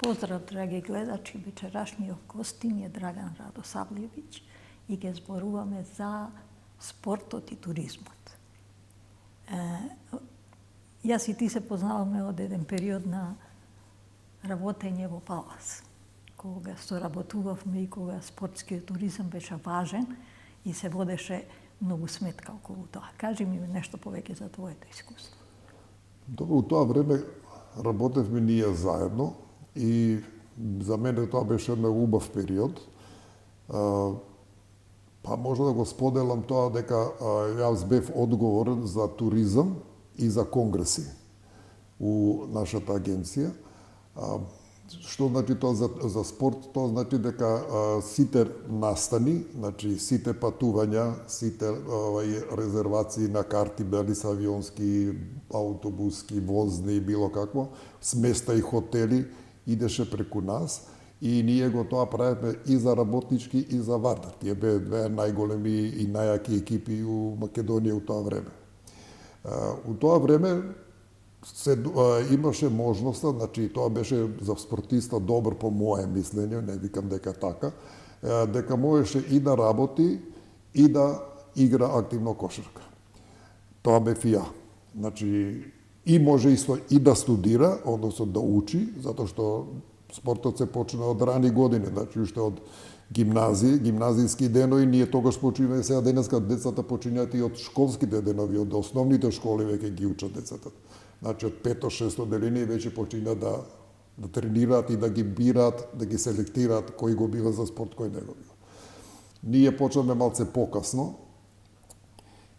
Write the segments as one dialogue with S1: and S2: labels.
S1: Поздрав, драги гледачи, вечерашниот гостин е Драган Радосавлевиќ и ќе зборуваме за спортот и туризмот. Јас и ти се познаваме од еден период на работење во Палас, кога соработувавме и кога спортскиот туризам беше важен и се водеше многу сметка околу тоа. Кажи ми нешто повеќе за твоето искуство.
S2: Добро, у тоа време работевме ние заедно и за мене тоа беше еден убав период. Па може да го споделам тоа дека јас бев одговорен за туризам и за конгреси у нашата агенција. Што значи тоа за спорт? Тоа значи дека сите настани, значи сите патувања, сите резервации на карти, дали се авионски, автобуски, возни, било какво, сместа и хотели, идеше преку нас и ние го тоа правевме и за работнички и за Вардар. Тие беа две најголеми и најаки екипи у Македонија у тоа време. У тоа време имаше можноста, значи тоа беше за спортиста добро по моје мислење, не викам дека така, дека можеше и да работи и да игра активно кошарка. Тоа бев и ја. Значи и може исто и да студира, односно да учи, затоа што спортот се почна од рани години, значи уште од гимназијски денови, ние тогаш починуваме, сега денеска децата почињаат и од школските денови, од основните школи веќе ги учат децата. Значи од 5-6 деление веќе починаат да тренираат и да ги бираат, да ги селектираат кој го бива за спорт, кој не го бива. Ние почнавме малце покасно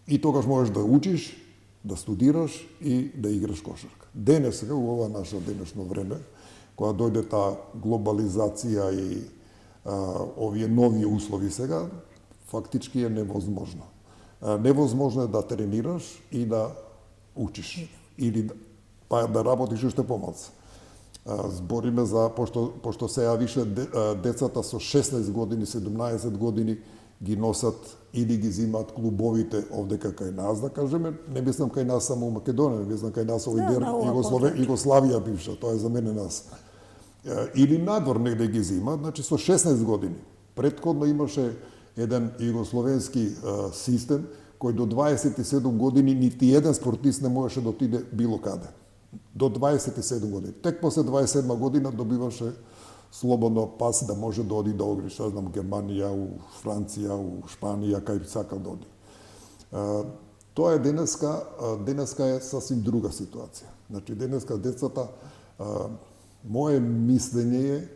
S2: и тогаш можеш да учиш, да студираш и да играш кошарка. Денеска, у ова наше денешно време, кога дојде таа глобализација и овие нови услови сега, фактички е невозможно. Невозможно е да тренираш и да учиш. Или да работиш уште помалку. Збориме за, пошто сега више децата со 16 години, 17 години ги носат или ги зимаат клубовите овдека кај нас, да кажеме, не мислам кај нас само у Македонија, не мислам кај нас овој Југославија бивша, тоа е за мене нас. Или надвор негде ги зимаат, значи со 16 години. Претходно имаше еден југословенски систем кој до 27 години нити еден спортист не можеше да отиде било каде. До 27 години. Тек после 27 година добиваше слободно пас да може да оди да огри, што знам, Германија, у Франција, у Шпанија, кај сакал да оди. Тоа е денеска е сасвим друга ситуација. Значи денеска децата, моje мислење е,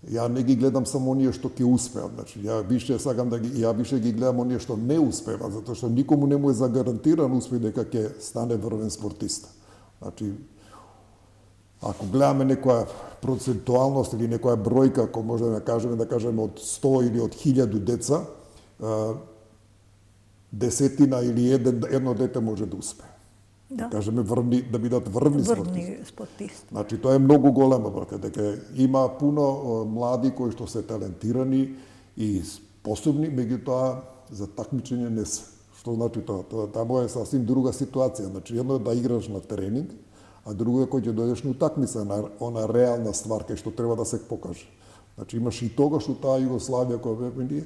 S2: ја не ги гледам само оние што ќе успеат, значи ја више ги гледам оние што не успева, затоа што никому не му е загарантиран успех дека ќе стане врвен спортиста. Значи ако гледаме некоја процентуалност или некоја бројка, ако можеме да кажеме од 100 или од 1000 деца, десетина или едно дете може да успее. Да кажеме да бидат врвни спортисти. Значи тоа е многу голема брака, дека има пуно млади кои што се талентирани и способни, меѓутоа за такмичење не се. Што значи тоа? Тоа е сасвим друга ситуација. Значи едно е да играш на тренинг, а друго е кој ќе дојдеш на утакмица, на она реална ствар кај што треба да се покаже. Значи имаше и тогаш у таа Југославија која бевме ние,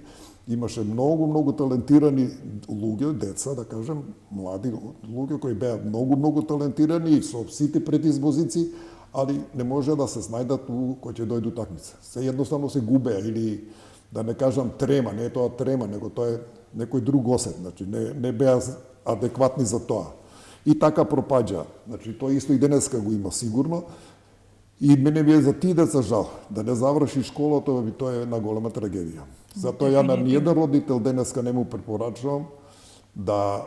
S2: имаше многу талентирани луѓе, деца, да кажем, млади луѓе кои беа многу талентирани со сите предиспозиции, али не може да се снајдат кој ќе дојде утакмица. Се едноставно се губеа или да не кажам трема, не е тоа трема, него тоа е некој друг осет, значи не беа адекватни за тоа. И така пропаѓа. Значи тоа исто и денеска го има сигурно. И мене ми е за тие деца жал, да не заврши школата, тоа е една голема трагедија. Затоа ја на ниеден родител денеска не му препорачувам да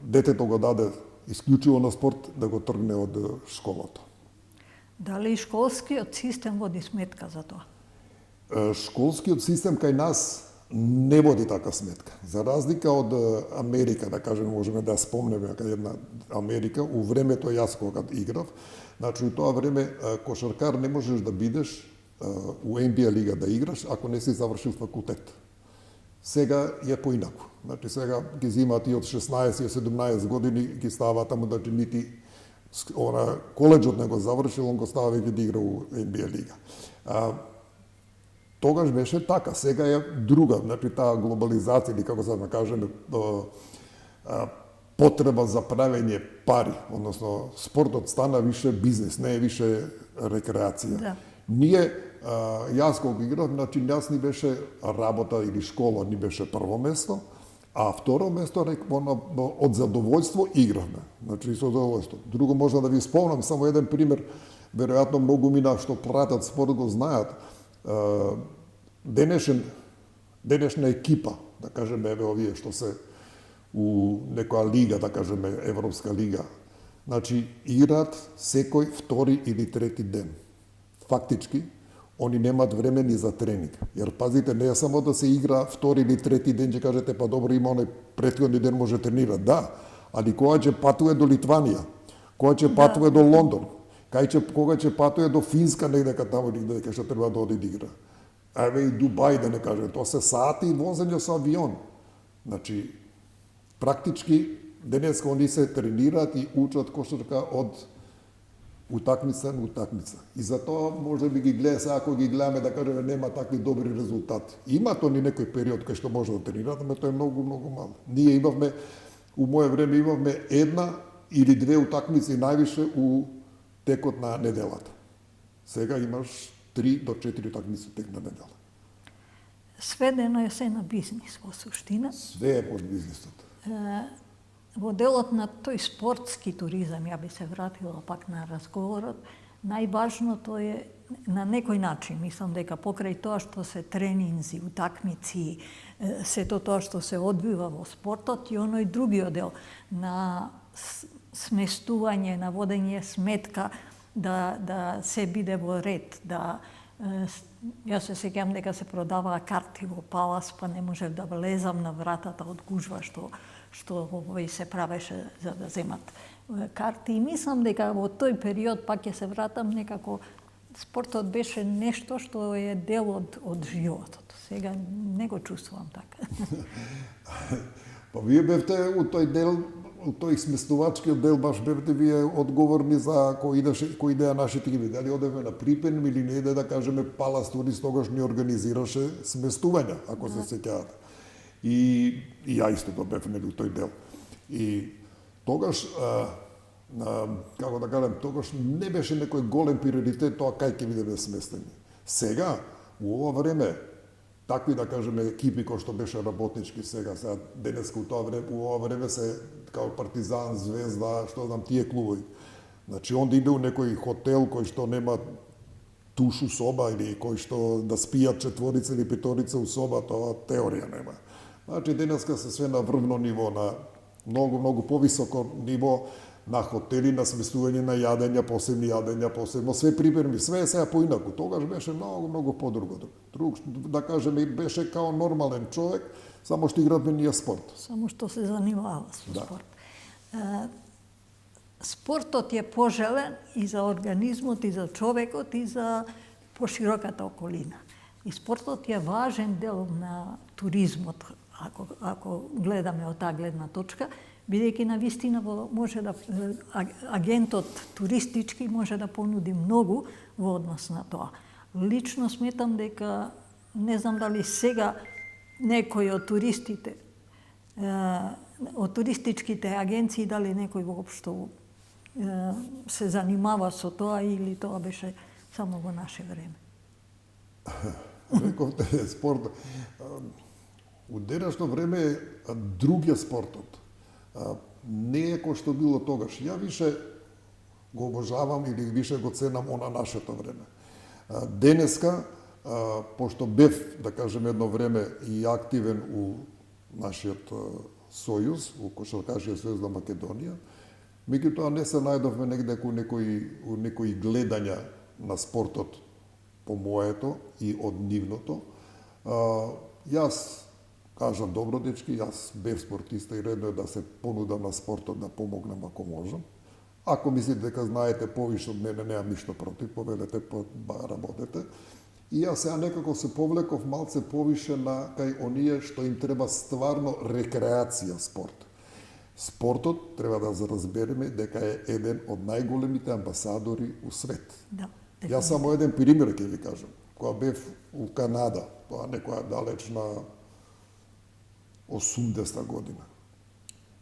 S2: детето го даде исклучиво на спорт, да го тргне од школата.
S1: Дали и школскиот систем води сметка за тоа?
S2: Школскиот систем кај нас не води така сметка. За разлика од Америка, да кажем, можеме да ја спомнеме кај една Америка, у времето јас кога играв, значи у тоа време кошаркар не можеш да бидеш у NBA лига да играш ако не си завршил факултет. Сега е поинаку. Значи сега ги зимаат и од 16 и 17 години ги ставаат таму, значи нити коледжот не го завршил, он го става веќе да игра у NBA лига. Тогаш беше така, сега е друга, значи таа глобализација или како да кажеме потреба за правење пари, односно спортот стана више бизнес, не е више рекреација.
S1: Да.
S2: Ние, јас кога играв, значи јас ни беше работа или школа ни беше прво место, а второ место од задоволство игравме. Значи со задоволство. Друго можам да ви спомнам само еден пример, веројатно многу мина што пратат спорт го знаат. Денешна екипа, да кажеме еве овие што се у некоја лига, да кажеме Европска лига, значи играат секој втори или трети ден. Фактички, они немаат време ни за тренинг. Jer пазите, не е само да се игра втори или трети ден, ќе кажете, па добро, има оној претходни ден може тренира. Да, али кога ќе патува до Литванија, кога ќе патува до Лондон, кога ќе патува до Финска, негде таму дека што треба да оди да игра. Еве и Дубај, да не кажем, тоа се сати возење со авион. Значи, практички, денеска они се тренираат и учат кошарка од утакмица на утакмица. И затоа може би ги гледа сега, ако ги гледаме, да кажеме, нема такви добри резултати. Има тони некој период кај што може да тренираат, но тоа е многу, многу мало. Ние имавме, у моје време имавме една или две утакмици највише у текот на неделата. Сега имаш 3 до 4 утакмици тек на недела.
S1: Сведено е се на бизнис во суштина.
S2: Све е под бизнисот.
S1: Во делот на тој спортски туризам, ја би се вратила пак на разговорот, најважното е на некој начин, мислам дека покрај тоа што се тренинзи, утакмици, сето тоа што се одвива во спортот и оној другиот дел на сместување, на водење сметка, да се биде во ред, јас се сеќавам дека се продаваа карти во Палас, па не можев да влезам на вратата од гужва што овој се правеше за да земат карти. И мислам дека во тој период, пак ќе се вратам, некако спортот беше нешто што е дел од животот. Сега не го чувствувам така.
S2: Па вие бевте у тој дел, у тој сместувачкиот дел, баш бевте вие одговорни за кој идеја нашите ги дали одеме на Припен или не иде, да кажеме, Палас Турист тогаш ни организираше сместувања, ако се сеќавате. И ја исто тоа бев у тој дел. И тогаш, како да кажем, тогаш не беше некој голем приоритет тоа кај ќе бидеме сместени. Сега, у ова време, такви, да кажеме, екипи кои што беше работнички сега денеска у ова време се као Партизан, Звезда, што знам, тие клубови. Значи, он да иде у некој хотел кој што нема тушу соба или кој што да спијат четворица или петорица у соба, тоа теорија нема. Значи, денеска се све на врвно ниво, на многу повисоко ниво, на хотели, на сместување на јадења, посебно све припреми, све е сега поинаку. Тогаш беше многу подруго. Друг, да кажеме, беше као нормален човек, само што игравме ние спорт.
S1: Само што се занимава со спорт. Спортот е пожелен и за организмот, и за човекот, и за пошироката околина. И спортот е важен дел на туризмот, ако гледаме од таа гледна точка, бидејќи навистина може да агентот туристички може да понуди многу во однос на тоа. Лично сметам дека не знам дали сега некој од туристите, од туристичките агенции, дали некој воопшто се занимава со тоа или тоа беше само во наше време.
S2: Рековте спорт. У денешно време другиот спортот не е кој што било тогаш. Ја више го обожавам или више го ценам она нашето време. Денеска, пошто бев, да кажем, едно време и активен у нашиот сојуз, у Кошаркашкиот сојуз на Македонија, меѓутоа не се најдовме негде у некои гледања на спортот по моето и од нивното. Јас кажам, добро дечки, јас бев спортиста и редно е да се понудам на спортот да помогнам ако можам. Ако мислите дека знаете повише од мене, немам ништо против, поведете, работете. И јас сега некако се повлеков малце повише на кај оние што им треба стварно рекреација спорт. Спортот треба да разбереме дека е еден од најголемите амбасадори у свет.
S1: Да.
S2: Јас само еден пример ќе ви кажам. Кога бев у Канада, тоа некоја далечна 80-та година.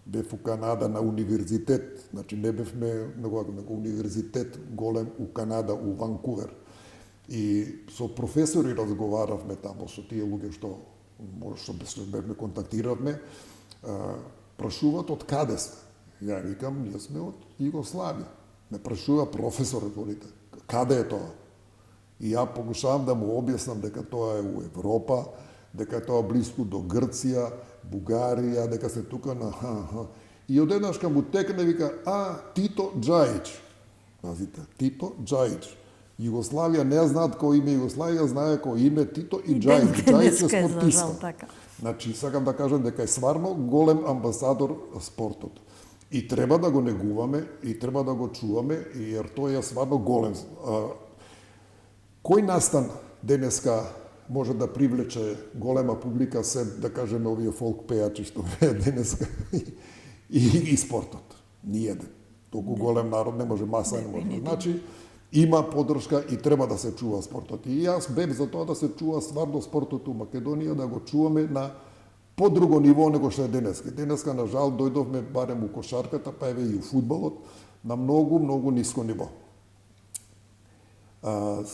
S2: Бев у Канада на универзитет, значи не бевме на универзитет голем у Канада, у Ванкувер. И со професори разговаравме таму, со тие луѓе што бевме контактиравме, прашуваат од каде сме. Ја викам, ние сме од Југославија. Ме прашува професорот, волите, каде е тоа? И ја покушавам да му објаснам дека тоа е у Европа, дека тоа близко до Грција, Бугарија, дека се тука на И одеднаш му текне вика, Тито Џајич. Пазите, Тито Џајич. Југославија не знаат кој име Југославија, знае кој име Тито и Џајич. Џајич е спортиста. Значи, сакам да кажам дека е стварно голем амбасадор спортот. И треба да го негуваме, и треба да го чуваме, jer тој е стварно голем. Кој настан денеска може да привлече голема публика, се, да кажеме, овие фолк пејачи што веат денеска и спортот? Ниеден. Толку голем народ не може, маса не може. Значи, има поддршка и треба да се чува спортот. И јас бев за тоа да се чува стварно спортот у Македонија, да го чуваме на подруго ниво него што е денеска. Денеска, на жал, дојдовме барем у кошарката, па еве и у фудбалот, на многу ниско ниво.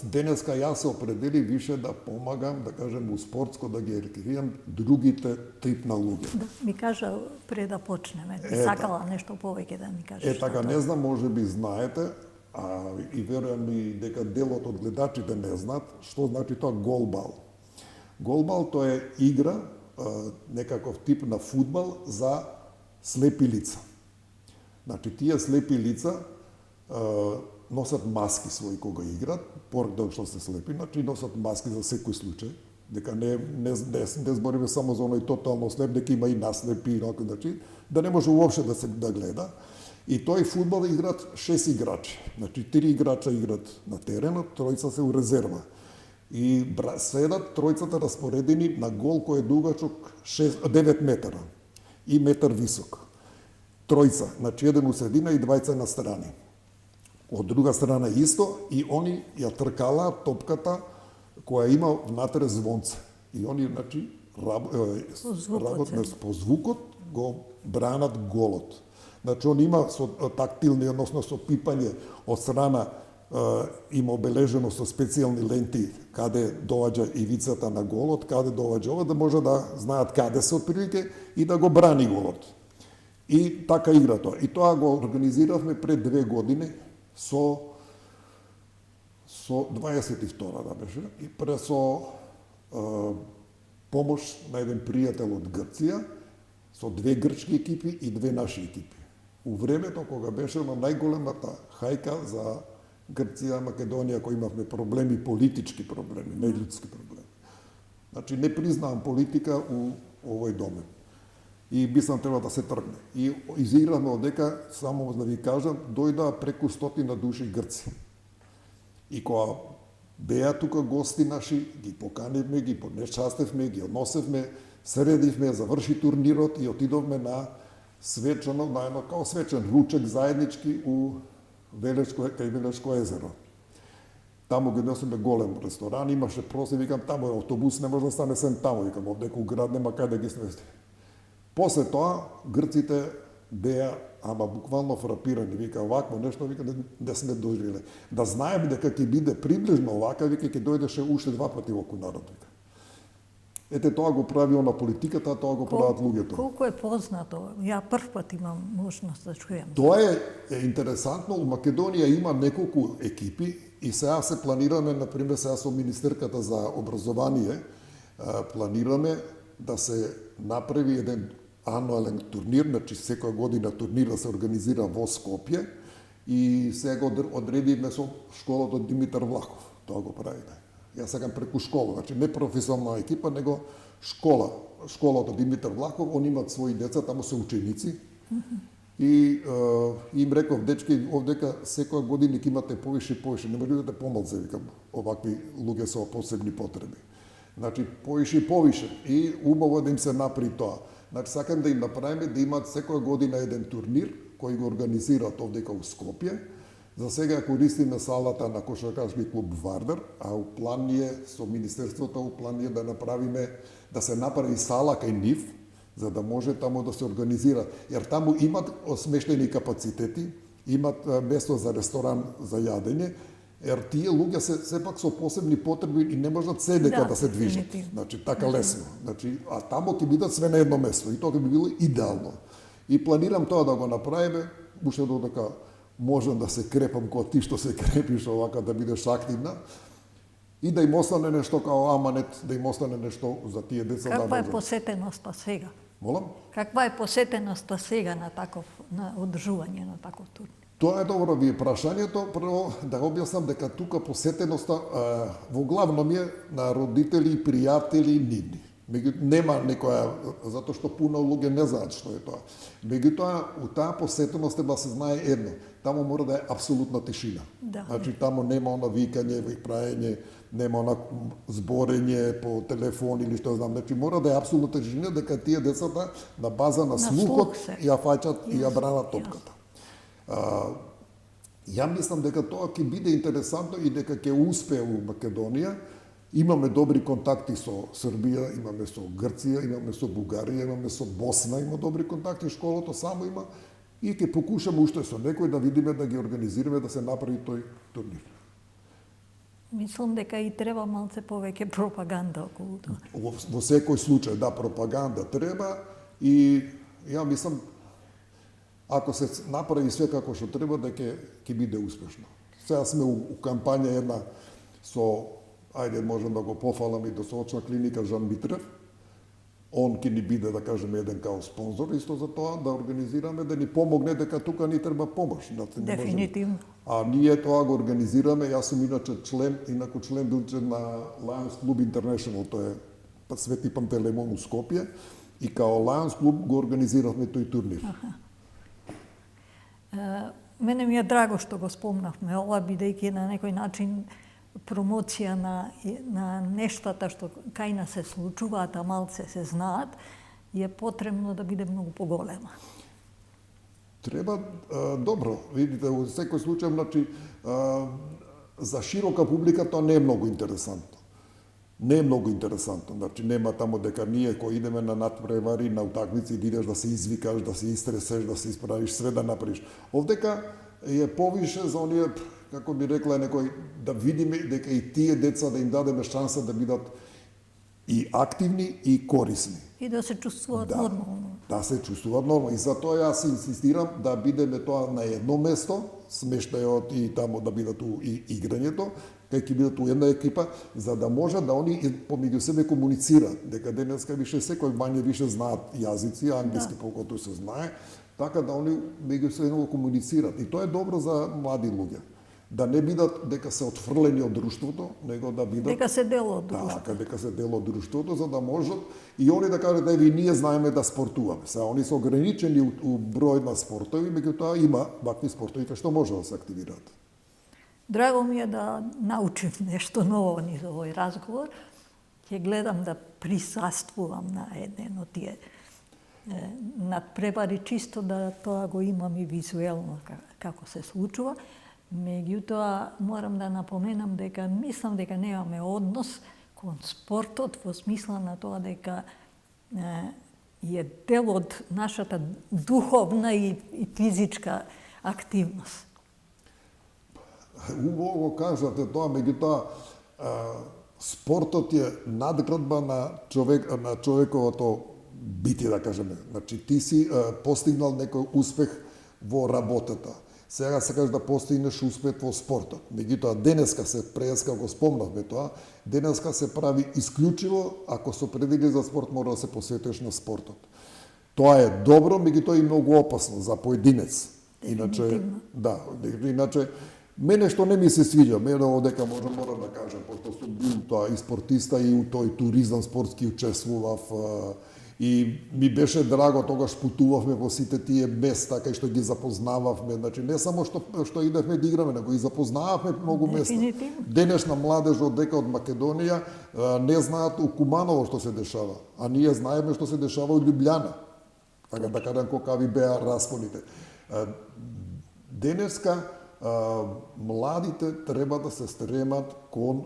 S2: Денеска јас се определив више да помагам, да кажем, у спортско, да ги рекреирам другите тип на луѓе.
S1: Да, ми кажа пред да почнеме, сакала нешто повеќе да ми кажеш.
S2: Така, не знам, може би знаете, и верувам и дека делот од гледачите не знаат, што значи тоа голбал. Голбал тоа е игра, некаков тип на фудбал за слепи лица. Значи, тие слепи лица носат маски своји кога играат, поред да што се слепи, значи носат маски за секој случај, дека не збориме само за оној тотално слеп, дека има и наслепи, значи, да не може уопште да се да гледа. И тој фудбал играат 6 играчи. Значи 3 играча играат на теренот, тројца се у резерва. И седат тројцата распоредени на гол кој е дугачок 9 метара и метар висок. Тројца, значи еден у средина и двајца на страни. Од друга страна исто, и они ја тркалаат топката која има внатре звонце. И они, значи, работат по звукот, го бранат голот. Значи, он има со тактилни, односно со пипање од страна, има обележено со специјални ленти каде доаѓа ивицата на голот, каде доаѓа ова, да може да знаат каде се отприлike и да го брани голот. И така игра тоа. И тоа го организиравме пред 2 години со 22 да беше, и со помош на еден пријател од Грција, со 2 грчки екипи и 2 наши екипи. У времето кога беше на најголемата хајка за Грција, Македонија, кои имавме проблеми, политички проблеми, не људски проблеми. Значи, не признавам политика у овој домен. И мислам треба да се тргне. И изигравме одека, само да ви кажам, дојдоа преку 100 души грци. И кога беа тука гости наши, ги поканивме, ги поднечастевме, ги односевме, средивме, заврши турнирот и отидовме на свечано, на едно као свечен ручек заеднички у кај Велешко езеро. Таму ги носиме голем ресторан, имаше проси, викам, таму е автобус, не може да стане сем таму, викам, овде у град нема кај да ги смести. После тоа, грците беа, ама буквално фрапирани, вика, овакво нешто, вика, да сме доживеле. Да знаем дека ќе биде приближно овака, вика, ќе дојдеше уште 2 пати во народ, вика. Ете, тоа го прави она политиката, тоа го прават луѓето.
S1: Колку е познато? Ја прв пат имам можност да чујам.
S2: Тоа е интересантно. У Македонија има неколку екипи и сега се планираме, например, сега со Министерката за образование, планираме да се направи еден ануален турнир, значи секоја година турнира се организира во Скопје и сега одредивме со школата Димитар Влахов. Тоа го правиме. Јас сакам преку школа, значи не професионална екипа, него школа. Школата Димитар Влахов, они имаат своји деца, таму се ученици. И им реков, дечки, овдека секоја година ќе имате повише и повише, не можете помалце, викам, овакви луѓе со посебни потреби. Значи, повише и повише. И убаво да им се направи тоа. Значи, сакам да им направиме да имат секоја година еден турнир, кој го организираат овдека у Скопје. За сега користиме салата на кошаркашки клуб Вардар, а у план е со Министерството, у план е да направиме, да се направи сала кај нив, за да може таму да се организира. Јер таму имат смештени капацитети, имат место за ресторан за јадење, ер тие луѓе се сепак со посебни потреби и не можат се дека да се движат. Значи, така лесно. Значи, а таму ќе бидат све на едно место и тоа ќе би било идеално. И планирам тоа да го направиме, уште додека можам да се крепам кој ти што се крепиш овака да бидеш активна и да им остане нешто као аманет, да им остане нешто за тие деца.
S1: Каква е посетеноста сега?
S2: Молам?
S1: Каква е посетеноста сега на одржување на таков турнир?
S2: Тоа е добро ви прашањето. Прво да објаснам дека тука посетеноста во главном е на родители и пријатели нивни. Нема некоја, затоа што пуно луѓе не знаат што е тоа. Меѓутоа, у таа посетеност треба да се знае едно. Таму мора да е апсолутна тишина.
S1: Да.
S2: Значи, таму нема она викање, праење, нема она зборење по телефон или што знам. Значи, мора да е апсолутна тишина, дека тие децата на база на слухот ја фаќат и ја бранат топката. Ја мислам дека тоа ќе биде интересантно и дека ќе успее у Македонија. Имаме добри контакти со Србија, имаме со Грција, имаме со Бугарија, имаме со Босна, има добри контакти, школото само има и ќе покушаме уште со некој да видиме да ги организираме да се направи тој турнир.
S1: Мислам дека и треба малце повеќе пропаганда околу тоа.
S2: Во секој случај, да, пропаганда треба и ја мислам ако се направи све како што треба, дека ќе биде успешно. Сега сме у кампања една со, ајде можам да го пофалам и до соочна клиника Жан Митрев. Он ќе ни биде, да кажеме, еден као спонзор исто за тоа, да организираме, да ни помогне дека тука ни треба помош.
S1: Дефинитивно.
S2: А ние тоа го организираме, јас сум иначе член билче на Lions Club International, тоа е Свети Пантелеймон у Скопје, и као Lions Club го организиравме тој турнир.
S1: Мене ми е драго што го спомнавме ова, бидејќи на некој начин промоција на нештата што кај нас се случуваат, а малце се знаат, е потребно да биде многу поголема.
S2: Треба, добро, видите, во секој случај, значи, за широка публика тоа не е многу интересантно. Не е многу интересантно, значи нема тамо дека ние кои идеме на надпревари, на утакмици, да идеш да се извикаш, да се истресеш, да се исправиш, све да направиш. Овдека е повише за оние, како би рекла некој, да видиме дека и тие деца да им дадеме шанса да бидат и активни и корисни.
S1: И да се чувствуваат нормално.
S2: Да се чувствуваат нормално. И затоа јас инсистирам да бидеме тоа на едно место, смештајот и тамо да бидат и играњето, кај ќе бидат у една екипа, за да може да они помеѓу себе комуницираат, дека денеска више секој мање више знаат јазици, англиски поколку се знае, така да они меѓу себе комуницираат. И тоа е добро за млади луѓе. Да не бидат дека се отфрлени од друштвото, него да бидат
S1: дека се дел од друштвото.
S2: Да, дека се дел од друштвото, за да можат и они да кажат еви ние знаеме да спортуваме. Сега они се ограничени у број на спортови, меѓутоа има вакви спортови кај што може да се активираат.
S1: Драго ми е да научив нешто ново низ овој разговор. Ќе гледам да присуствувам на еден од тие надпревари, чисто да тоа го имам и визуелно како се случува. Меѓутоа, морам да напоменам дека мислам дека немаме однос кон спортот во смисла на тоа дека е дел од нашата духовна и физичка активност.
S2: Убаво го кажате тоа, меѓутоа спортот е надградба на човековото битие, да кажеме. Значи ти си постигнал некој успех во работата. Сега сакаш да постигнеш успех во спортот. Меѓутоа денеска преска го спомнавме тоа, денеска се прави исклучиво ако се определи за спорт мора да се посветиш на спортот. Тоа е добро, меѓутоа и многу опасно за поединец. Иначе, да, иначе мене што не ми се свиѓа, мене одека морам да кажам, пошто сум бил тоа и спортиста и у тој туризам спортски учествував И ми беше драго, тогаш путувавме во сите тие места кај што ги запознававме, значи не само што идевме да играме, него и запознававме многу места. Денешна младеж дека од Македонија не знаат у Куманово што се дешава, а ние знаеме што се дешава у Љубљана. Така да кажам какви беа распоните. Денеска младите треба да се стремат кон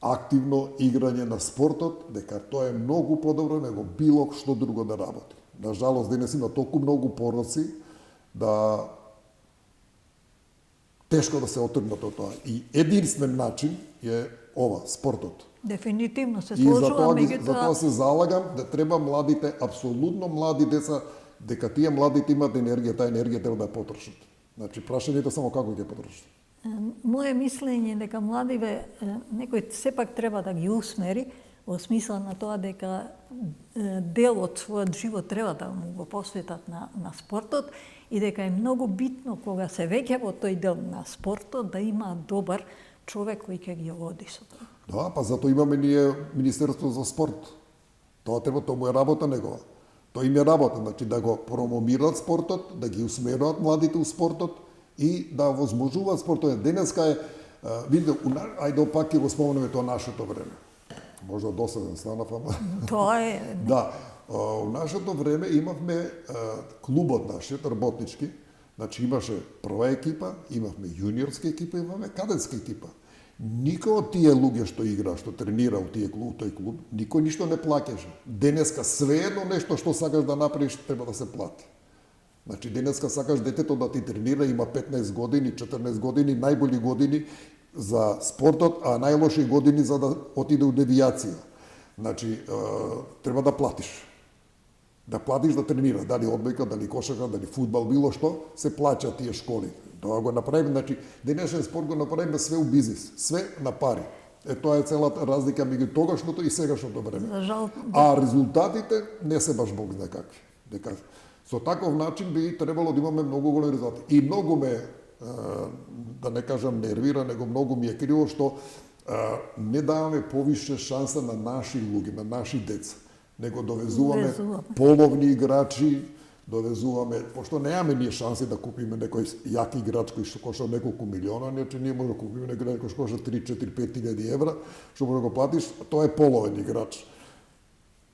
S2: активно играње на спортот, дека тоа е многу подобро него било што друго да работи. На жалост, денес има толку многу пороци да тешко да се отргнат од тоа. И единствен начин е ова, спортот.
S1: Дефинитивно се
S2: сложувам, затоа се залагам да треба младите, апсолутно млади деца, дека тие младите имаат енергија, таа енергија треба да ја потрошат. Значи, прашањето само како ќе потрошат.
S1: Моje мислење е дека младиве некој сепак треба да ги усмери во смисла на тоа дека дел од својот живот треба да му го посветат на спортот и дека е многу битно кога се веќе во тој дел на спортот да има добар човек кој ќе ги води со тоа.
S2: Да, па затоа имаме ние Министерство за спорт. Тоа му е работа негова. Тоа им е работа, значи да го промомираат спортот, да ги усмеруваат младите у спортот и да возможуваат спортот. Денеска е, видите, ајде опак ќе го спомнеме тоа нашето време. Можда досаден станав, ама...
S1: Тоа е...
S2: Да, у нашето време имавме клубот нашиот, работнички, значи имаше прва екипа, имавме јуниорска екипа, имавме кадетска екипа. Никој од тие луѓе што игра, што тренира у тој клуб, никој ништо не плаќаше. Денеска све едно нешто што сакаш да направиш треба да се плати. Значи денеска сакаш детето да ти тренира, има 15 години, 14 години, најболи години за спортот, а најлоши години за да отиде у девијација. Значи треба да платиш. Да платиш да тренира, дали одбојка, дали кошарка, дали фудбал, било што, се плаќа тие школи. Тоа го направиме, значи денешен спорт го направиме све у бизнис, све на пари. Тоа е целата разлика меѓу тогашното и сегашното време. А резултатите не се баш бог знае какви. Дека со таков начин би требало да имаме многу големи резултати. И многу ме, да не кажам нервира, него многу ми е криво што не даваме повише шанса на наши луѓе, на наши деца. Него довезуваме половни играчи, довезуваме, пошто немаме ние шанси да купиме некој јак играч кој што коша неколку милиона, иначе ние може да купиме некој кој што коша 3, 4, 5 000 евра, што може да го платиш, тоа е половен играч.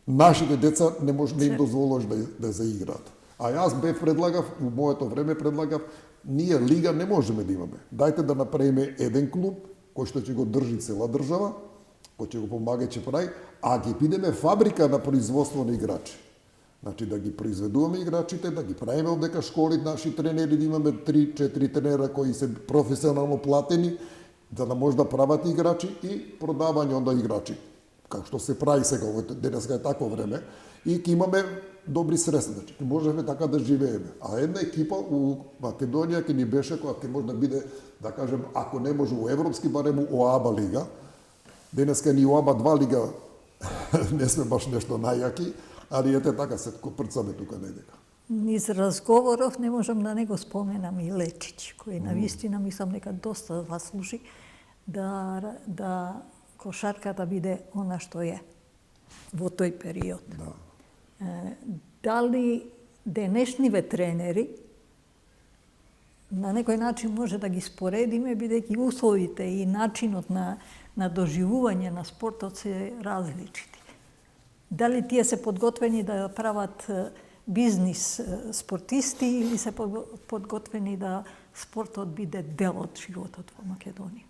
S2: Нашите деца не може да им дозволиш да заиграат. А јас предлагав, у моето време предлагав, ние лига не можеме да имаме. Дајте да направиме еден клуб кој што ќе го држи цела држава, кој ќе го помага ќе прави, а ќе бидеме фабрика на производство на играчи. Значи да ги произведуваме играчите, да ги правиме одека школи, наши тренери, да имаме 3-4 тренера кои се професионално платени, за да може да прават играчи и продавање онда играчи. Како што се прави сега, денеска е такво време, и ќе имаме добри средства, значи можеме така да живееме. А една екипа у Македонија ќе ни беше која ќе може да биде, да кажем, ако не може у европски, барем у ОАБА лига. Денеска ни у ОАБА 2 лига не сме баш нешто најјаки, али ете така се прцаме тука недека.
S1: Низ разговоров не можам да не го споменам и Лечич, кој навистина мислам дека доста заслужи да кошарката биде она што е во тој период.
S2: Да.
S1: Дали денешниве тренери на некој начин може да ги споредиме, бидејќи условите и начинот на доживување на спортот се различити. Дали тие се подготвени да прават бизнис спортисти или се подготвени да спортот биде дел од животот во Македонија?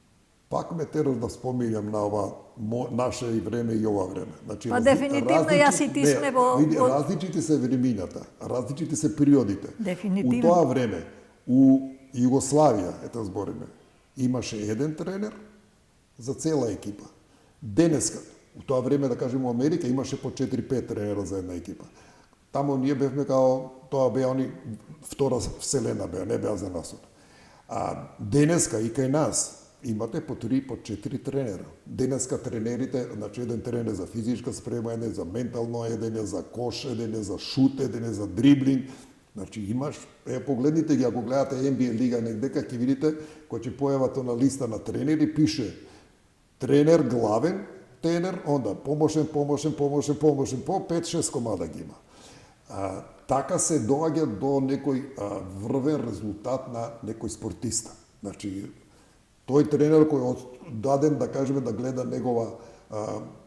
S2: Пак ме тераш да споминам на ова наше време и ова време. Значи,
S1: па дефинитивно јас и ти сме во...
S2: Различити се времината, различити се периодите.
S1: Дефинитивно.
S2: У тоа време, у Југославија, ета збориме, имаше еден тренер за цела екипа. Денеска, у тоа време, да кажеме, у Америка имаше по 4-5 тренера за една екипа. Тамо ние бевме као, тоа беа они втора вселена беа, не беа за нас. А денеска и кај нас имате по 3, по 4 тренера. Денеска тренерите, значи еден тренер за физичка спрема, еден за ментално, еден е за кош, еден е за шут, еден е за дриблинг. Значи имаш, погледнете ги, ако гледате NBA лига негдека, ќе видите, кој ќе појават на листа на тренери, пише тренер главен, тренер, онда помошен, по 5-6 комада ги има. Така се доаѓа до некој врвен резултат на некој спортиста. Значи, тој тренер кој даден, да кажеме, да гледа негова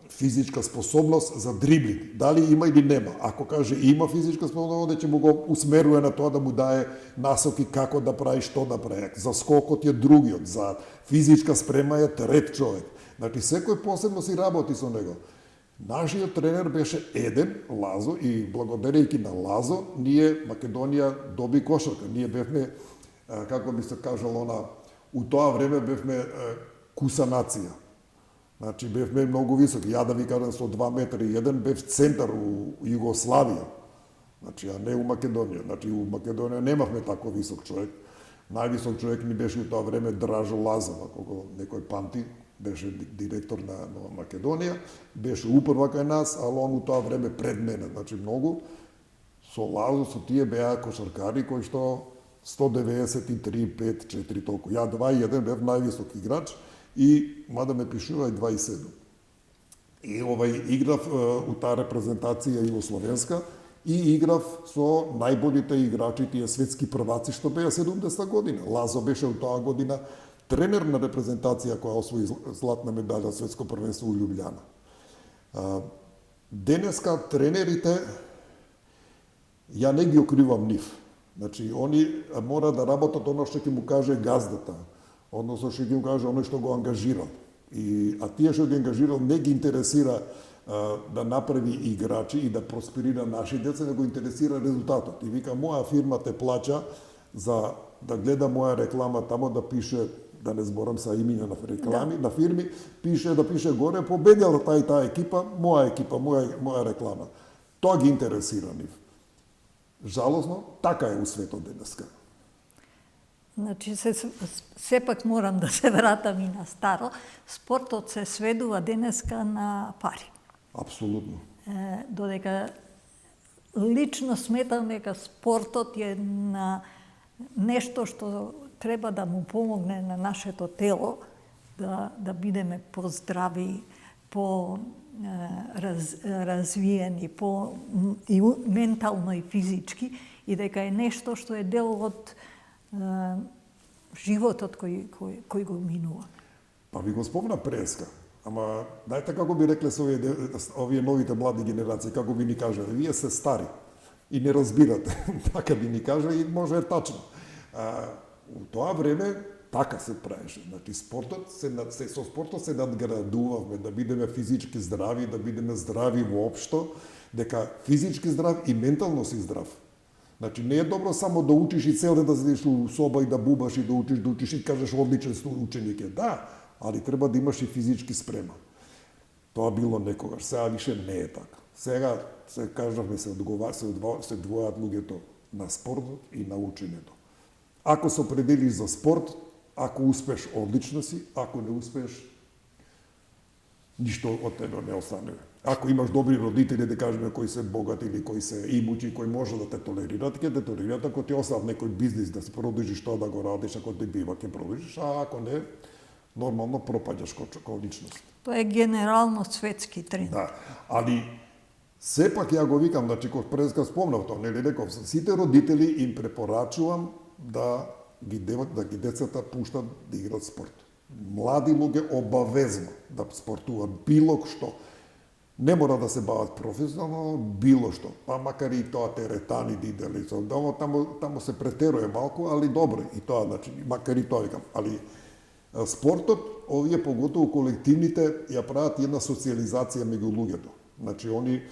S2: физичка способност за дриблинг. Дали има или нема. Ако каже има физичка способност, onda ќе му го усмерува на тоа да му дае насоки како да прави, што да прави. За скокот е другиот, за физичка спрема е трет човек. Значи, секој посебно си работи со него. Нашиот тренер беше еден, Лазо, и благодарејќи на Лазо, ние, Македонија, доби кошарка. Ние бевме, како би се кажало, у тоа време бевме куса нација. Значи, бевме многу високи. Ја да ви кажам, со 2 метри и 1 бев центар у Југославија. Значи, а не у Македонија. Значи, у Македонија немавме тако висок човек. Највисок човек ни беше у тоа време Дражо Лазова, кога некој памти, беше директор на Македонија, беше упрва кај нас, а он у тоа време пред мене, значи многу. Со Лазо, со тие беа кошаркари кои што 193, 5, 4 толку. Ја 2-1 бев највисок играч и мада ме пишува и 27. И играв у таа репрезентација југословенска и играв со најболите играчи, тие светски прваци што беа 70 година. Лазо беше у тоа година тренер на репрезентација која освои златна медаља светско првенство у Љубљана. Денеска тренерите, ја не ги окривам нив. Значи, они мора да работат оно што ќе му каже газдата, односно што ќе му каже оно што го ангажирал. А тие што ги ангажирал не ги интересира да направи играчи и да просперира наши деца, него интересира резултатот. И вика, моја фирма те плаќа за да гледа моја реклама тамо, да пише, да не зборам са имиња на реклами, на фирми, да пише горе, победила таа екипа, моја реклама. Тоа ги интересира нив. Жалосно, така е у светот денеска.
S1: Значи, сепак морам да се вратам и на старо. Спортот се сведува денеска на пари.
S2: Апсолутно.
S1: Додека лично сметам дека спортот е на нешто што треба да му помогне на нашето тело да бидеме поздрави, развиени, и ментално и физички, и дека е нешто што е дел од животот кој го минува.
S2: Па ви го спомна Преска. Ама, дајте како би рекле со овие новите млади генерации, како би ни кажале, вие се стари и не разбирате. Така би ни кажа и може е тачно. У тоа време така се правеше. Значи, со спортот се надградувавме да бидеме физички здрави, да бидеме здрави воопшто, дека физички здрав и ментално си здрав. Значи, не е добро само да учиш и цел ден да седиш у соба и да бубаш и да учиш и кажеш одличен ученик е. Да, али треба да имаш и физички спрема. Тоа било некогаш, сега више не е така. Сега, се кажавме, се двојат луѓето на спортот и на учењето. Ако се определиш за спорт, ако успеш, одлично си, ако не успеш, ништо од тебе не остане. Ако имаш добри родители, да кажеме, кои се богати или кои се имучи, кои може да те толерират, ќе те толерират, ако ти остават некој бизнис да се продолжиш тоа да го радиш, ако ти бива, ќе продолжиш, а ако не, нормално пропаѓаш како личност.
S1: Тоа е генерално светски тренд.
S2: Да, али сепак ја го викам, значи, кога Преска спомнав тоа, нели реков, сите родители им препорачувам да ги децата пуштат да играат спорт. Млади луѓе обавезно да спортуваат било што. Не мора да се бават професионално, било што. Па макар и тоа теретани да идели, таму се претеруе малку, али добро и тоа, значи, макар и тоа викам. Али спортот, овие поготово колективните, ја прават една социализација меѓу луѓето. Значи, они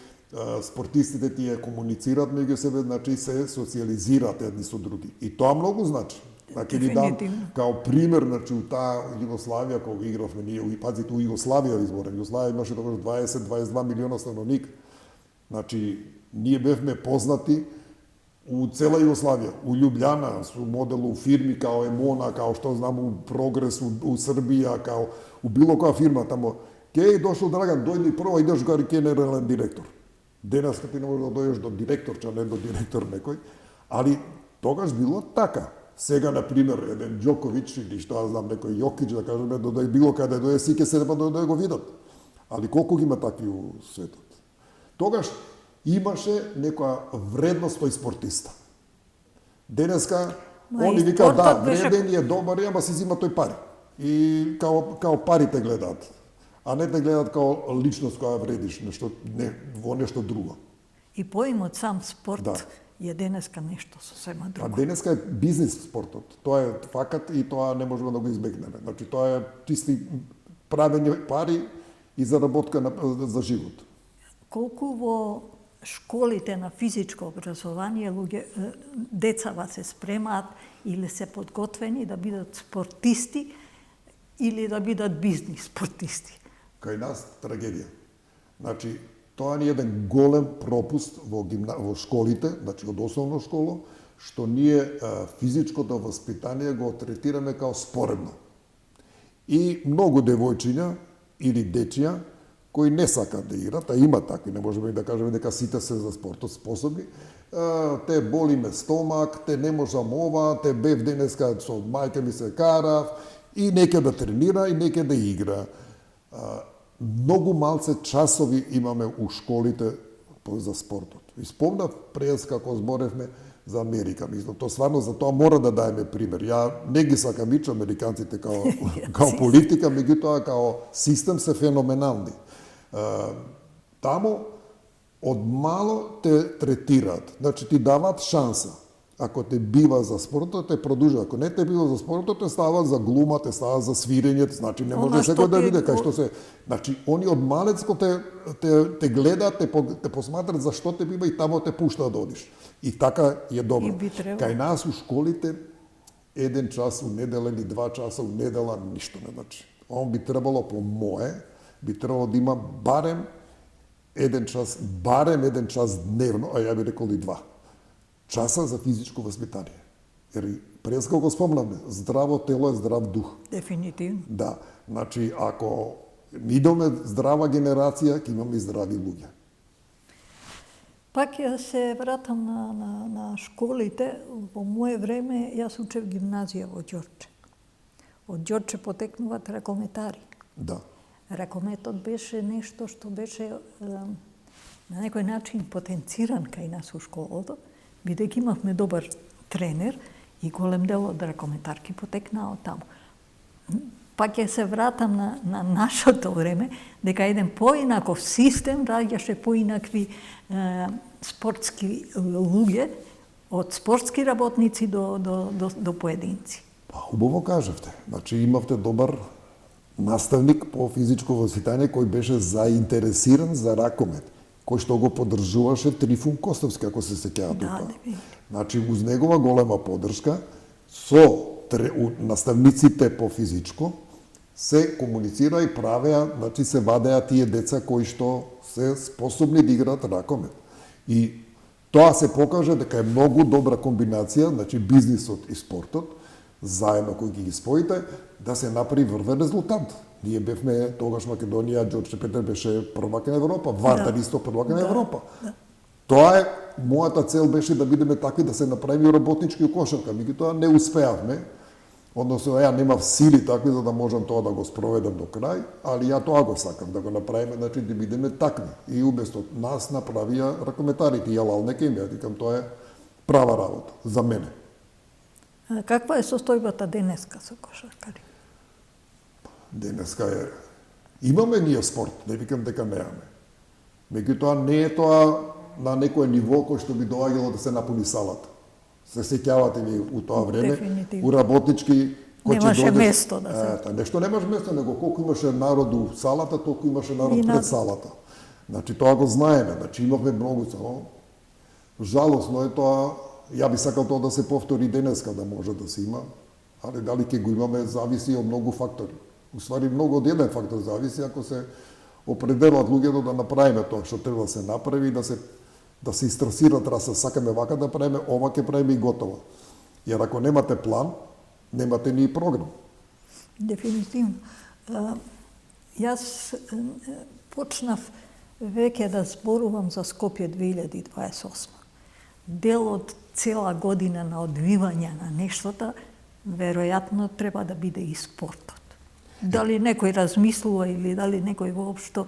S2: спортистите тие комуницираат меѓу себе, значи се социализираат едни со други. И тоа многу значи. Значи, ни дам као пример, значи, у таа Југославија, кога игравме ние, пазите, у Југославија изборам. Југославија имаше тогаш 20-22 милиона становник. Значи, ние бевме познати у цела Југославија, у Љубљана, со модел у фирми као Емона, као што знам, у Прогрес, у Србија, као у било која фирма тамо. Ке дошол Драган, дојди прво, идеш гари генерален директор. Денес ти не може да дојдеш до директорча, не до директор некој. Али тогаш било така. Сега, например, еден Џоковиќ или што ја знам, некој Јокич, да кажеме, дојде било каде дојде, сите се да го видат. али колку ги има такви у светот? Тогаш имаше некоја вредност тој спортиста. Денеска они викаат да, вреден е добар, ама си зима тој пари. И као парите гледаат, а не те гледаат као личност која вредиш во нешто друго.
S1: И поимот сам спорт е денеска нешто сосема друго.
S2: А денеска е бизнис спортот. Тоа е факат и тоа не можеме да го избегнеме. Значи тоа е чисти правење пари и заработка за живот.
S1: Колку во школите на физичко образование децава се спремаат или се подготвени да бидат спортисти или да бидат бизнис спортисти?
S2: Кај нас трагедија. Значи, тоа е еден голем пропуст во школите, значи од основна школа, што ние физичкото воспитание го третираме као споредно. И многу девојчиња или дечија кои не сакат да играт, а има такви, не можеме да кажеме дека сите се за спортот способни, те боли ме стомак, те не можам ова, те бев денеска со мајка ми се карав, и неќе да тренира, и неќе да игра. Многу малце часови имаме у школите за спортот. И спомнав пред како зборевме за Америка. Мислам, тоа стварно за тоа мора да даеме пример. Ја не ги сакам американците као политика, меѓутоа као систем се феноменални. Таму од мало те третираат. Значи ти даваат шанса. Ако те бива за спортот, те продолжува. Ако не те бива за спортот, те става за глума, те става за свирење, значи не може секој да биде кај што се. Значи они од малецко те гледаат, те посматрат за што те бива и таму те пуштаат да одиш. И така е добро. Кај нас у школите еден час у недела или 2 часа у недела ништо не значи. Он би требало по мое, би требало да има барем еден час дневно, а ја би рекол и 2 часа за физичко воспитание. Jer през како спомнаме, здраво тело е здрав дух.
S1: Дефинитивно.
S2: Да, значи ако идеме здрава генерација, ќе имаме и здрави луѓе.
S1: Пак ја се вратам на школите. Во мое време јас учев гимназија во Ѓорче. Од Ѓорче потекнуваат ракометари.
S2: Да.
S1: Ракометот беше нешто што беше на некој начин потенциран кај нас у школата, бидејќи имавме добар тренер и голем дел од ракометарки потекнаа од таму. Пак ќе се вратам на нашето време, дека еден поинаков систем раѓаше поинакви спортски луѓе, од спортски работници до поединци.
S2: Убаво кажавте. Значи имавте добар наставник по физичко воспитание кој беше заинтересиран за ракомет, кој што го поддржуваше Трифун Костовски, ако се сеќавате тоа. Значи, уз негова голема поддршка, со наставниците по физичко, се комуницира и правеа, значи се вадеа тие деца кои што се способни да играат ракомет. И тоа се покажа дека е многу добра комбинација, значи бизнисот и спортот, заедно кои ги споите, да се направи врвен резултат. Ние бевме тогаш Македонија, Ѓорче Петер беше првак на Европа, Вардар исто првак на Европа. Тоа е, мојата цел беше да бидеме такви да се направи работнички кошарка, меѓутоа не успеавме. Односно, ја немав сили такви за да можам тоа да го спроведам до крај, али ја тоа го сакам, да го направиме, значи да бидеме такви. И уместо нас направија ракометарите, Јалал нека им ја викам, тоа е права работа за мене.
S1: Каква е состојбата денеска со кошаркари?
S2: Денеска е... Имаме ние спорт, не викам дека немаме. Меѓутоа не е тоа на некој ниво кој што би доаѓало да се напуни салата. Се сеќавате ви у тоа време, у работнички...
S1: Немаше место да се...
S2: Нешто немаш место, него колку имаше народ у салата, толку имаше народ пред салата. Значи тоа го знаеме, значи имавме многу само. Жалосно е тоа, ја би сакал тоа да се повтори денеска да може да се има, али дали ќе го имаме зависи од многу фактори. Уствари многу од еден фактор зависи ако се определат луѓето да направиме тоа што треба да се направи и да се истрасират, да се сакаме вака да правиме, ова ќе правиме и готово. Јер ако немате план, немате ни програм.
S1: Дефинитивно. Јас почнав веќе да зборувам за Скопје 2028. Дел од цела година на одвивање на нештата, веројатно треба да биде и спортот. Дали некој размислува или дали некој воопшто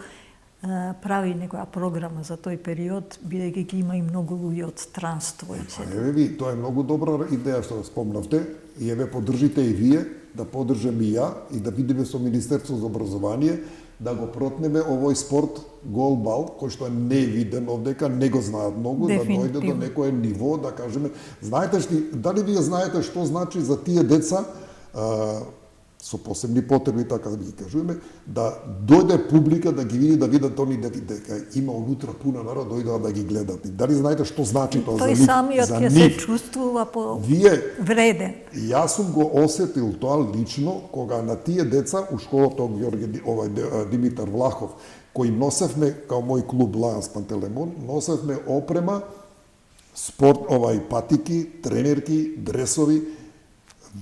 S1: прави некоја програма за тој период, бидејќи ги има и многу луѓе од странство и се.
S2: Еве ви, тоа е многу добра идеја што спомнавте и еве поддржите и вие, да поддржам и ја и да видиме со Министерство за образование да го протнеме овој спорт голбал, кој што е невиден овдека, не го знаат многу, да дојде до некое ниво, да кажеме, дали вие знаете што значи за тие деца со посебни потреби, така да ги кажуваме, да дојде публика да ги види, да видат они дека има унутра пуна народ, дојдоа да ги гледат. Дали знаете што значи тоа за нив?
S1: Тој самиот ќе се чувствува вреден.
S2: Јас сум го осетил тоа лично, кога на тие деца у школата Димитар Влахов, кои носевме, као мој клуб Лајанс Пантелеймон, носевме опрема, спорт, патики, тренерки, дресови.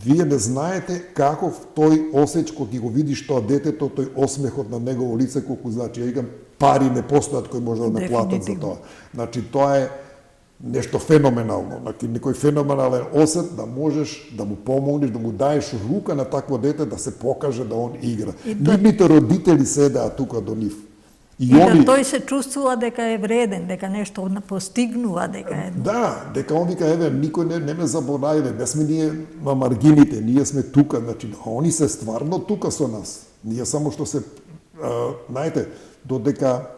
S2: Вие не знаете каков тој осеќ кога ги го видиш тоа детето, тој осмехот на негово лице, колку значи, ја викам, пари не постојат кои може да не платат за тоа. Значи, тоа е нешто феноменално, значи, некој феноменален осет да можеш да му помогнеш, да му даеш рука на такво дете да се покаже да он игра. Нивните родители седеа тука до нив.
S1: И да тој се чувствува дека е вреден, дека нешто постигнува, дека е...
S2: Да, дека он вика, еве, никој не ме заборавиле, не сме ние на маргините, ние сме тука, значи, они се стварно тука со нас. Ние само што се, знаете, додека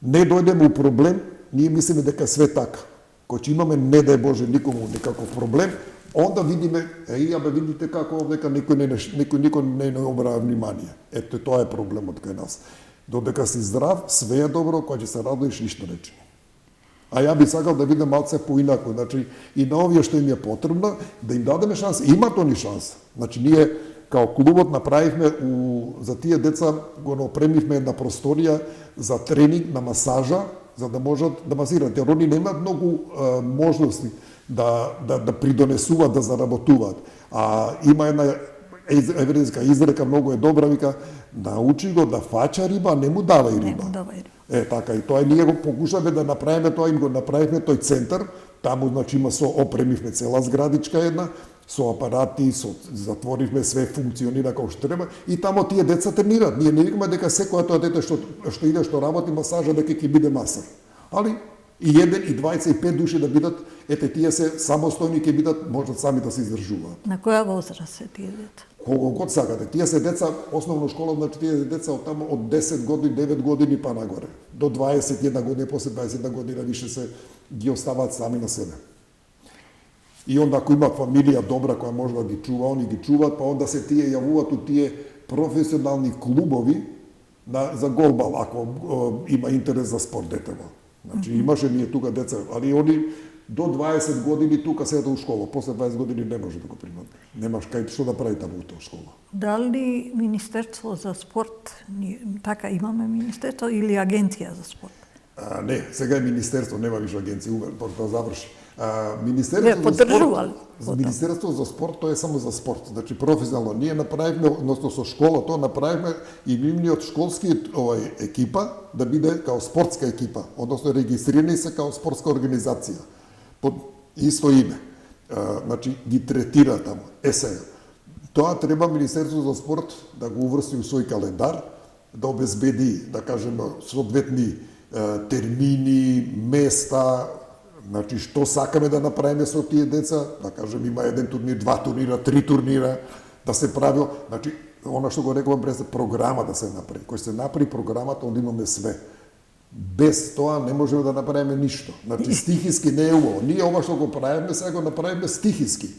S2: не дојдеме у проблем, ние мислиме дека све така. Кој имаме, не дај Боже, никому никаков проблем, онда видиме, видите како овдека никој не обраа внимание. Ето, тоа е проблемот кај нас. Додека си здрав, све е добро, кога ќе се радуеш, ништо не чини. А ја би сакал да видам малце поинако, значи и на овие што им е потребно, да им дадеме шанса, имат они шанса. Значи ние као клубот направивме за тие деца го опремивме една просторија за тренинг на масажа, за да можат да масираат. Jer они немаат многу можности да придонесуваат, да заработуваат. А има една еврејска изрека, многу е добра, вика, научи го да фаќа риба, не му давај риба. Така, и тоа ние го покушавме да направиме, тоа им го направивме тој центар, таму, значи, има опремивме цела зградичка една, со апарати, затворивме, све функционира како што треба, и тамо тие деца тренираат. Ние не викаме дека секоја тоа дете што иде, што работи масажа, дека ќе биде масар. Али, и 1, и 20, и 5 души да бидат, тие се самостојни, ќе бидат, можат сами да се издржуваат.
S1: На која возраст се тие деца?
S2: Кога год сакате. Тие се деца, основно школа, значи тие деца од тамо од 10 години, 9 години па нагоре. До 21 години, после 21 година више се ги оставаат сами на себе. И онда ако има фамилија добра која може да ги чува, они ги чуваат, па онда се тие јавуваат у тие професионални клубови за голбал, ако има интерес за спорт детево. Значи имаше ние тука деца, али они до 20 години тука седат у школа, после 20 години не може да го примат. Немаш кај што да прави таму у тоа школа.
S1: Дали Министерство за спорт, така имаме Министерство или Агенција за спорт?
S2: Не, сега е Министерство, нема више агенција, да заврши. Министерство за спорт, тоа е само за спорт, значи професионално. Ние направивме, односно со школата, направивме и нивниот школски екипа да биде као спортска екипа, односно регистрирани се као спортска организација, под исто име. Значи, ги третира таму. Сега, тоа треба Министерство за спорт да го уврсти у свој календар, да обезбеди, да кажеме, соодветни термини, места, значи, што сакаме да направиме со тие деца, да кажем, има 1 турнир, 2 турнира, 3 турнира, да се прави, значи, она што го рекувам пред програма да се направи. Кој се направи програмата, онда имаме све. Без тоа не можеме да направиме ништо. Значи, стихиски не е убаво. Ние ова што го правиме, сега го направиме стихиски.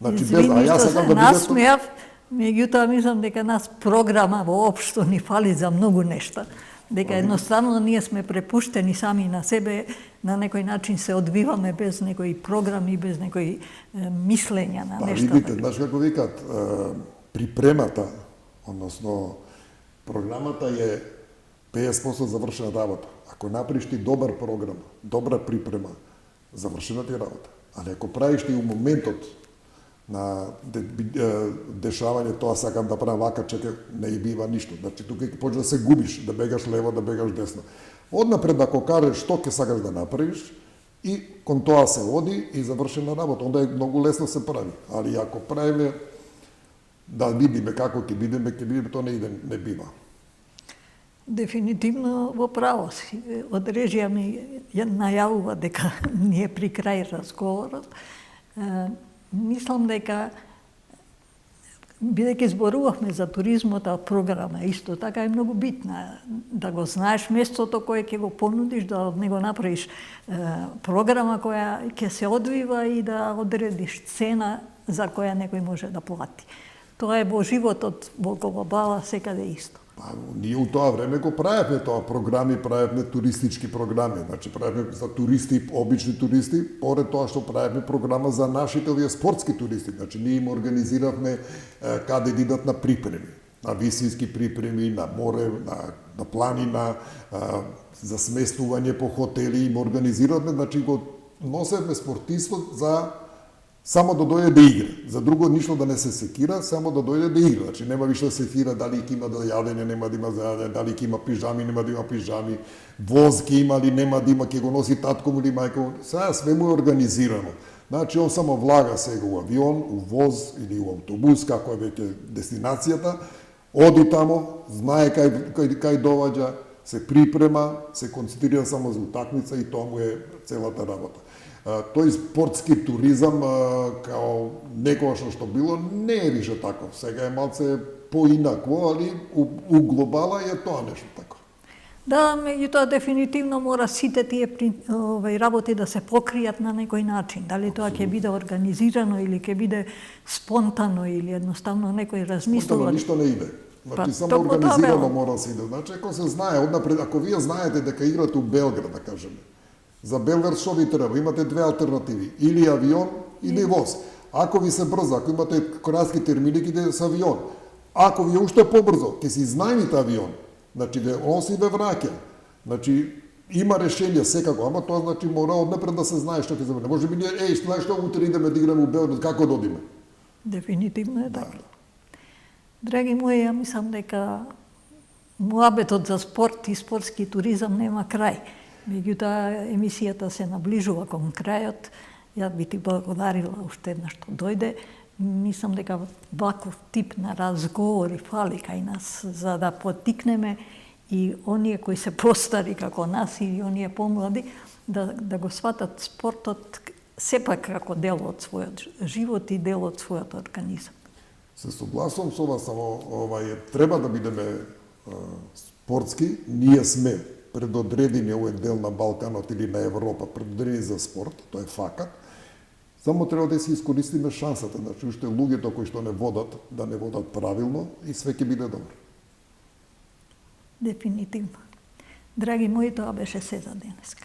S2: Значи, без, а јас сакам да
S1: насмеав, меѓутоа мислам дека нас програма воопшто ни фали за многу нешта. Дека едноставно ние сме препуштени сами на себе, на некој начин се одвиваме без некои програми, без некои мислења на нешто.
S2: Видите, знаеш како викаат, припремата, односно програмата е 50% завршена работа. Ако направиш ти добар програм, добра припрема, завршена ти работа. Али ако правиш ти у моментот на дешавање, тоа сакам да правам вака, чека, не и бива ништо. Значи, тука ќе почне да се губиш, да бегаш лево, да бегаш десно. Однапред, ако кажеш што ќе сакаш да направиш, и кон тоа се оди и завршена работа. Онда е многу лесно се прави. Али ако правиме да видиме како ќе бидеме, тоа не бива.
S1: Дефинитивно во право си. Од режија ми најавува дека ние при крај разговорот. Мислам дека бидејќи зборувавме за туризмот, а програма исто така е многу битна. Да го знаеш местото кое ќе го понудиш, да од него направиш програма која ќе се одвива и да одредиш цена за која некој може да плати. Тоа е во животот во глобала секаде исто.
S2: Ние у тоа време го правевме тоа, правевме туристички програми, значи правевме за туристи, обични туристи, поред тоа што правевме програма за нашите овие спортски туристи, значи ние им организиравме каде да идат на припреми, на висински припреми, на море, на планина, за сместување по хотели, им организиравме, значи го носевме спортиство за само да дојде да игра. За друго ништо да не се секира, само да дојде да игра. Значи нема више да се секира дали ќе има да јадење, нема да има за јадење, дали ќе има пижами, нема да има пижами, воз ќе има или нема да има, ќе го носи татко му или мајка му. Сега све му е организирано. Значи он само влага сега у авион, у воз или у автобус, како е веќе дестинацијата, оди тамо, знае кај доваѓа, се припрема, се концентрира само за утакмица и тоа му е целата работа. Тој спортски туризам, као некогаш што било, не е више таков. Сега е малце поинакво, али у глобала е тоа нешто тако.
S1: Да, меѓутоа дефинитивно мора сите тие работи да се покријат на некој начин. Дали тоа ќе биде организирано или ќе биде спонтано или едноставно некој размислува.
S2: Спонтано ништо не иде. Значи само организирано мора да се иде. Значи ако се знае однапред, ако вие знаете дека играте у Белград, да кажеме, за Белград што ви треба? Имате две алтернативи, или авион, или воз. Ако ви се брза, ако имате кратки термини, ќе со авион. Ако ви е уште побрзо, ќе си изнајмите авион. Значи, он си ве враќа. Значи, има решение секако, ама тоа значи мора однапред да се знае што ќе се. Може би ние, знаеш што, утре идеме да играме у Белград, како да одиме?
S1: Дефинитивно е така. Драги мои, ја мислам дека муабетот за спорт и спортски туризам нема крај. Меѓутоа, емисијата се наближува кон крајот. Ја би ти благодарила уште еднаш што дојде. Мислам дека ваков тип на разговори фали кај нас, за да поттикнеме и оние кои се постари како нас и оние помлади, да го сватат спортот сепак како дел од својот живот и дел од својот организам.
S2: Се согласувам со вас, само треба да бидеме спортски. Ние сме предодредени овој дел на Балканот или на Европа, предодредени за спорт, тоа е факат. Само треба да си искористиме шансата, значи уште луѓето кои што не водат, да не водат правилно и све ќе биде добро.
S1: Дефинитивно. Драги мои, тоа беше се за денеска.